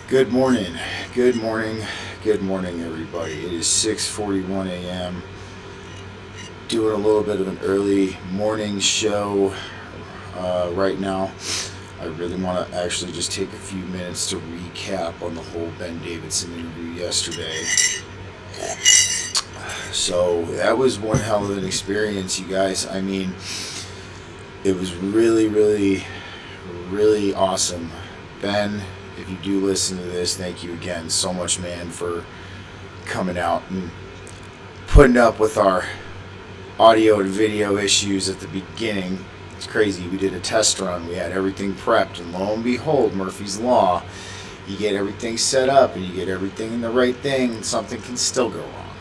Good morning, good morning, good morning, everybody. It is 6:41 a.m. Doing a little bit of an early morning show right now. I really want to actually just take a few minutes to recap on the whole Ben Davidson interview yesterday. So that was one hell of an experience, you guys. I mean, it was really awesome. Ben, if you do listen to this, thank you again so much, man, for coming out and putting up with our audio and video issues at the beginning. It's crazy. We did a test run. We had everything prepped, and lo and behold, Murphy's Law. You get everything set up, and you get everything in the right thing, and something can still go wrong.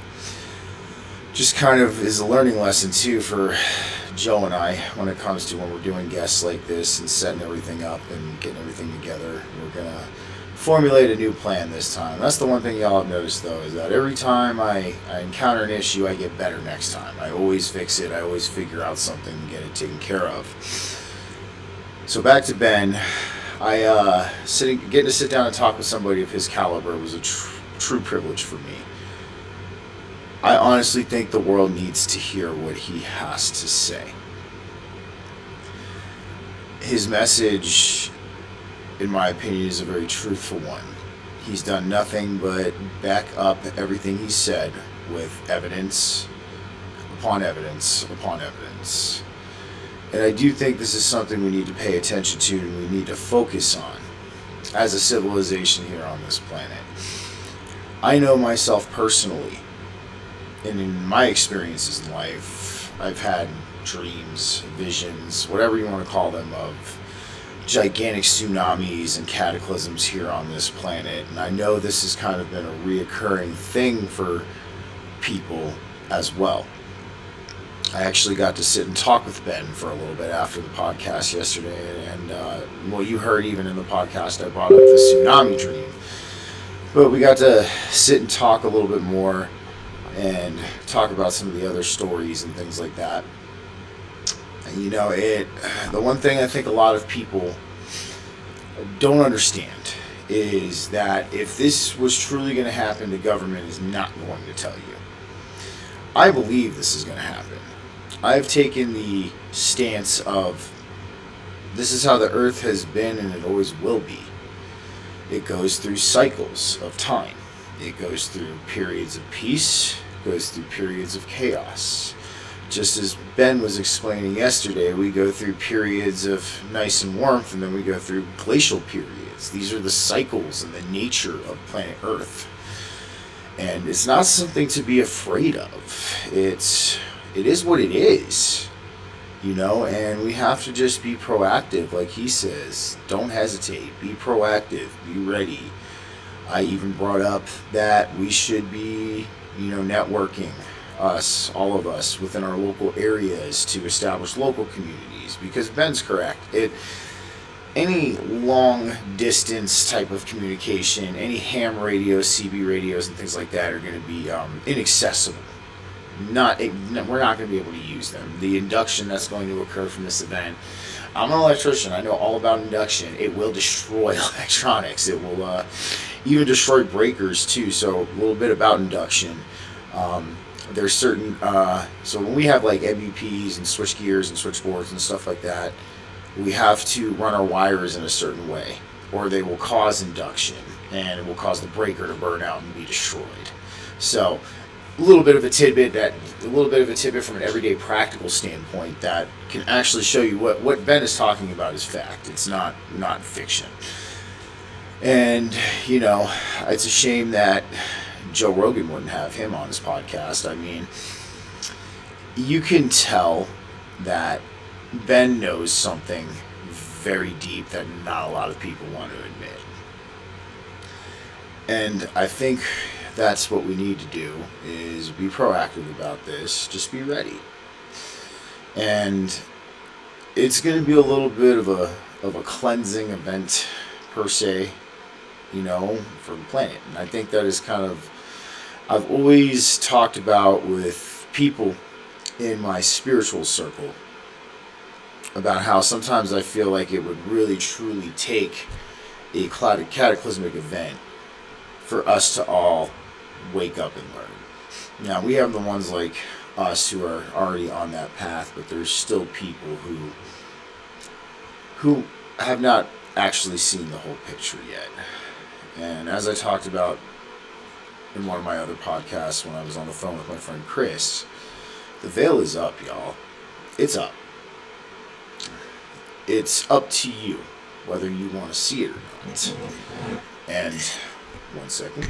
Just kind of is a learning lesson, too, for Joe and I when it comes to when we're doing guests like this and setting everything up and getting everything together. We're going to formulate a new plan this time. That's the one thing y'all have noticed, though, is that every time I encounter an issue, I get better next time. I always fix it. I always figure out something and get it taken care of. So back to Ben. Getting to sit down and talk with somebody of his caliber was a true privilege for me. I honestly think the world needs to hear what he has to say. His message, in my opinion, is a very truthful one. He's done nothing but back up everything he said with evidence upon evidence upon evidence. And I do think this is something we need to pay attention to and we need to focus on as a civilization here on this planet. I know myself personally, and in my experiences in life, I've had dreams, visions, whatever you want to call them, of gigantic tsunamis and cataclysms here on this planet. And I know this has kind of been a reoccurring thing for people as well. I actually got to sit and talk with Ben for a little bit after the podcast yesterday. And well, you heard even in the podcast, I brought up the tsunami dream. But we got to sit and talk a little bit more and talk about some of the other stories and things like that. And the one thing I think a lot of people don't understand is that if this was truly going to happen, the government is not going to tell you. I believe this is going to happen. I've taken the stance of this is how the earth has been and it always will be. It goes through cycles of time. It goes through periods of peace, goes through periods of chaos. Just as Ben was explaining yesterday, we go through periods of nice and warmth, and then we go through glacial periods. These are the cycles and the nature of planet Earth. And it's not something to be afraid of. It is what it is, and we have to just be proactive, like he says. Don't hesitate. Be proactive. Be ready. I even brought up that we should be, networking, all of us, within our local areas to establish local communities, because Ben's correct. Any long distance type of communication, any ham radios, CB radios, and things like that are going to be inaccessible. We're not going to be able to use them. The induction that's going to occur from this event, I'm an electrician. I know all about induction. It will destroy electronics. It will even destroy breakers too. So a little bit about induction. There's certain, so when we have like MEPs and switch gears and switchboards and stuff like that, we have to run our wires in a certain way, or they will cause induction and it will cause the breaker to burn out and be destroyed. So a little bit of a tidbit from an everyday practical standpoint that can actually show you what Ben is talking about is fact. It's not fiction. And it's a shame that Joe Rogan wouldn't have him on his podcast. I mean, you can tell that Ben knows something very deep that not a lot of people want to admit. And I think that's what we need to do, is be proactive about this. Just be ready. And it's going to be a little bit of a cleansing event per se, for the planet. And I think that is kind of, I've always talked about with people in my spiritual circle about how sometimes I feel like it would really truly take a cataclysmic event for us to all wake up and learn. Now, we have the ones like us who are already on that path, but there's still people who have not actually seen the whole picture yet. And as I talked about in one of my other podcasts when I was on the phone with my friend Chris, the veil is up, y'all. It's up. It's up to you whether you want to see it or not. And one second.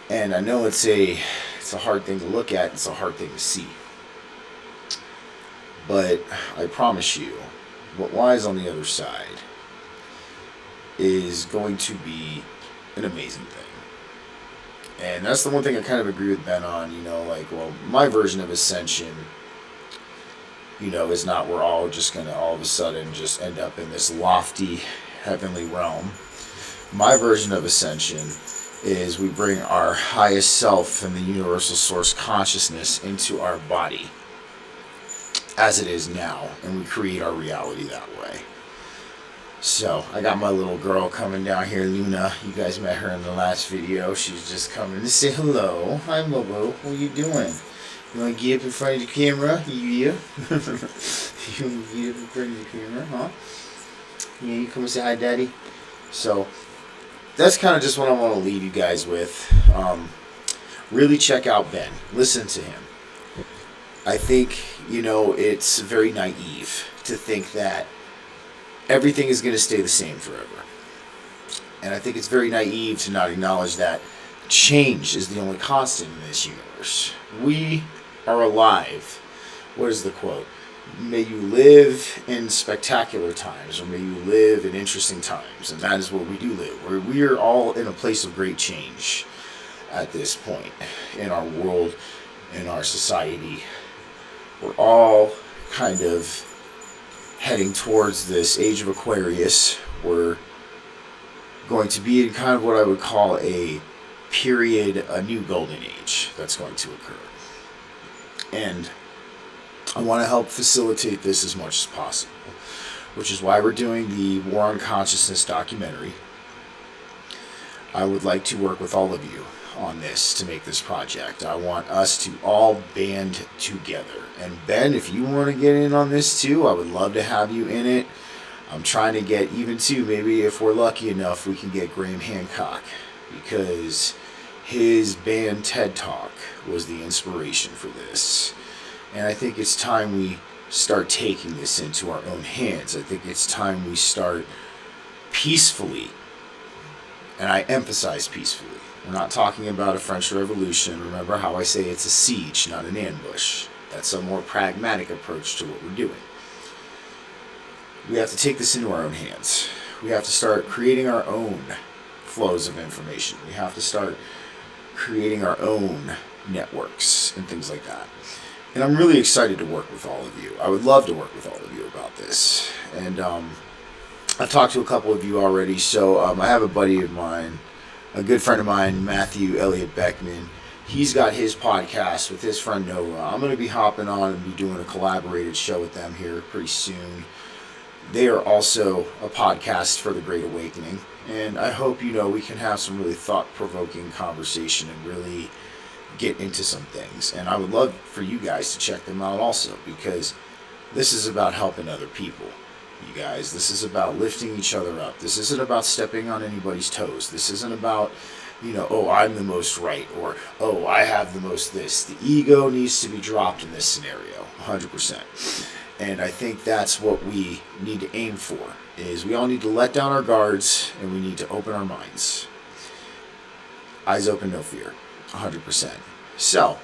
And I know it's a hard thing to look at, it's a hard thing to see. But I promise you, what lies on the other side is going to be an amazing thing. And that's the one thing I kind of agree with Ben on, well, my version of ascension, is not we're all just going to all of a sudden just end up in this lofty heavenly realm. My version of ascension is we bring our highest self and the universal source consciousness into our body as it is now, and we create our reality that way. So I got my little girl coming down here, Luna. You guys met her in the last video. She's just coming to say hello. Hi, Mobo. What are you doing? You want to get up in front of the camera? Yeah. You want to get up in front of the camera, huh? Yeah, you come and say hi, Daddy. So that's kind of just what I want to leave you guys with. Really check out Ben. Listen to him. I think, it's very naive to think that everything is going to stay the same forever. And I think it's very naive to not acknowledge that change is the only constant in this universe. We are alive. What is the quote? May you live in spectacular times, or may you live in interesting times. And that is what we do live. We are all in a place of great change at this point in our world, in our society. We're all kind of heading towards this age of Aquarius. We're going to be in kind of what I would call a period, a new golden age that's going to occur. And I want to help facilitate this as much as possible, which is why we're doing the War on Consciousness documentary. I would like to work with all of you on this to make this project. I want us to all band together. And Ben, if you want to get in on this too, I would love to have you in it. I'm trying to get even too, maybe if we're lucky enough, we can get Graham Hancock, because his band TED Talk was the inspiration for this. And I think it's time we start taking this into our own hands. I think it's time we start peacefully, and I emphasize peacefully. We're not talking about a French Revolution. Remember how I say it's a siege, not an ambush. That's a more pragmatic approach to what we're doing. We have to take this into our own hands. We have to start creating our own flows of information. We have to start creating our own networks and things like that. And I'm really excited to work with all of you. I would love to work with all of you about this. And I've talked to a couple of you already. So I have a buddy of mine, a good friend of mine, Matthew Elliott Beckman. He's got his podcast with his friend Noah. I'm going to be hopping on and be doing a collaborated show with them here pretty soon. They are also a podcast for the Great Awakening. And I hope, we can have some really thought-provoking conversation and really get into some things. And I would love for you guys to check them out also, because this is about helping other people. You guys, this is about lifting each other up. This isn't about stepping on anybody's toes. This isn't about, oh, I'm the most right, or, oh, I have the most this. The ego needs to be dropped in this scenario, 100%. And I think that's what we need to aim for, is we all need to let down our guards, and we need to open our minds. Eyes open, no fear, 100%. So,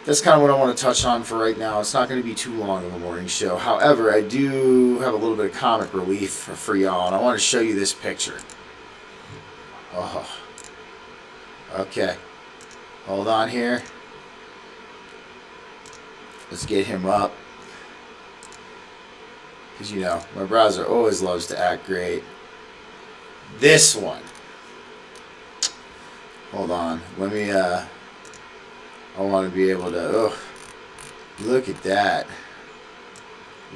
that's kind of what I want to touch on for right now. It's not going to be too long of a morning show. However, I do have a little bit of comic relief for y'all, and I want to show you this picture. Oh, okay. Hold on here. Let's get him up. Because, my browser always loves to act great. This one. Hold on. Let me, I want to be able to, look at that.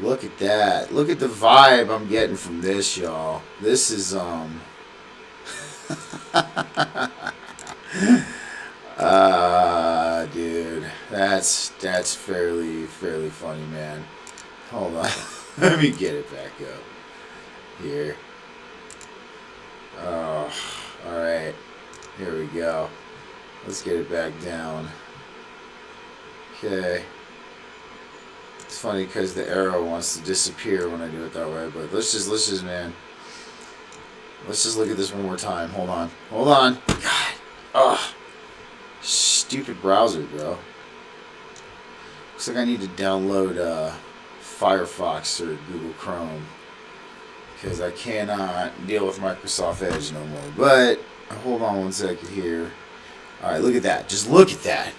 Look at that. Look at the vibe I'm getting from this, y'all. This is dude, that's fairly funny, man. Hold on. Let me get it back up here. Oh, all right. Here we go. Let's get it back down. Okay. It's funny because the arrow wants to disappear when I do it that way, but let's just man. Let's just look at this one more time. Hold on. God. Ugh. Stupid browser, bro. Looks like I need to download Firefox or Google Chrome because I cannot deal with Microsoft Edge no more. But hold on one second here. All right, look at that. Just look at that.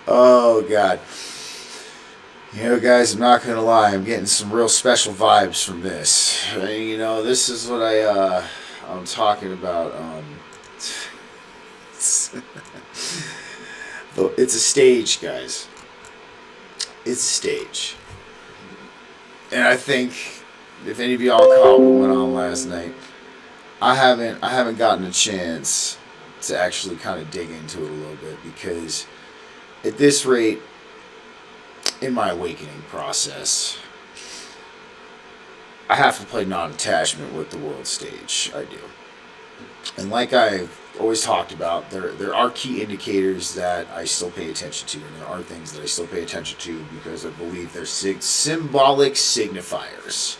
Oh God. You know, guys, I'm not gonna lie. I'm getting some real special vibes from this. You know, this is what I'm talking about. It's a stage, guys. It's a stage. And I think if any of y'all caught what went on last night, I haven't gotten a chance to actually kind of dig into it a little bit because at this rate in my awakening process, I have to play non-attachment with the world stage. I do. And like I've always talked about, there are key indicators that I still pay attention to, and there are things that I still pay attention to because I believe they're symbolic signifiers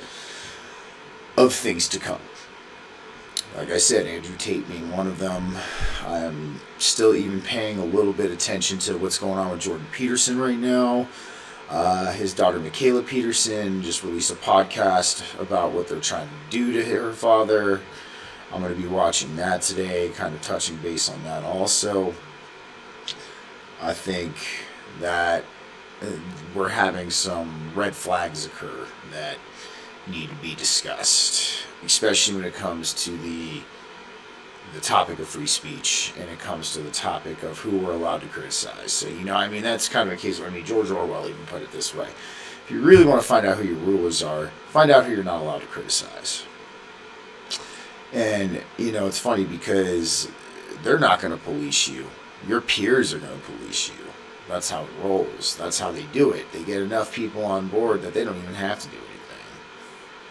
of things to come. Like I said, Andrew Tate being one of them. I'm still even paying a little bit of attention to what's going on with Jordan Peterson right now. His daughter Michaela Peterson just released a podcast about what they're trying to do to her father. I'm going to be watching that today, kind of touching base on that also. I think that we're having some red flags occur that need to be discussed, especially when it comes to the topic of free speech and it comes to the topic of who we're allowed to criticize. So, you know, I mean, that's kind of a case where, I mean, George Orwell even put it this way. If you really want to find out who your rulers are, find out who you're not allowed to criticize. And, you know, it's funny because they're not going to police you. Your peers are going to police you. That's how it rolls. That's how they do it. They get enough people on board that they don't even have to do anything.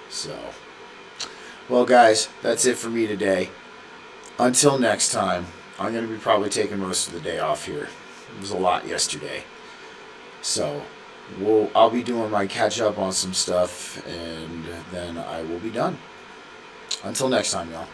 So, well, guys, that's it for me today. Until next time, I'm going to be probably taking most of the day off here. It was a lot yesterday. So, I'll be doing my catch up on some stuff, and then I will be done. Until next time, y'all.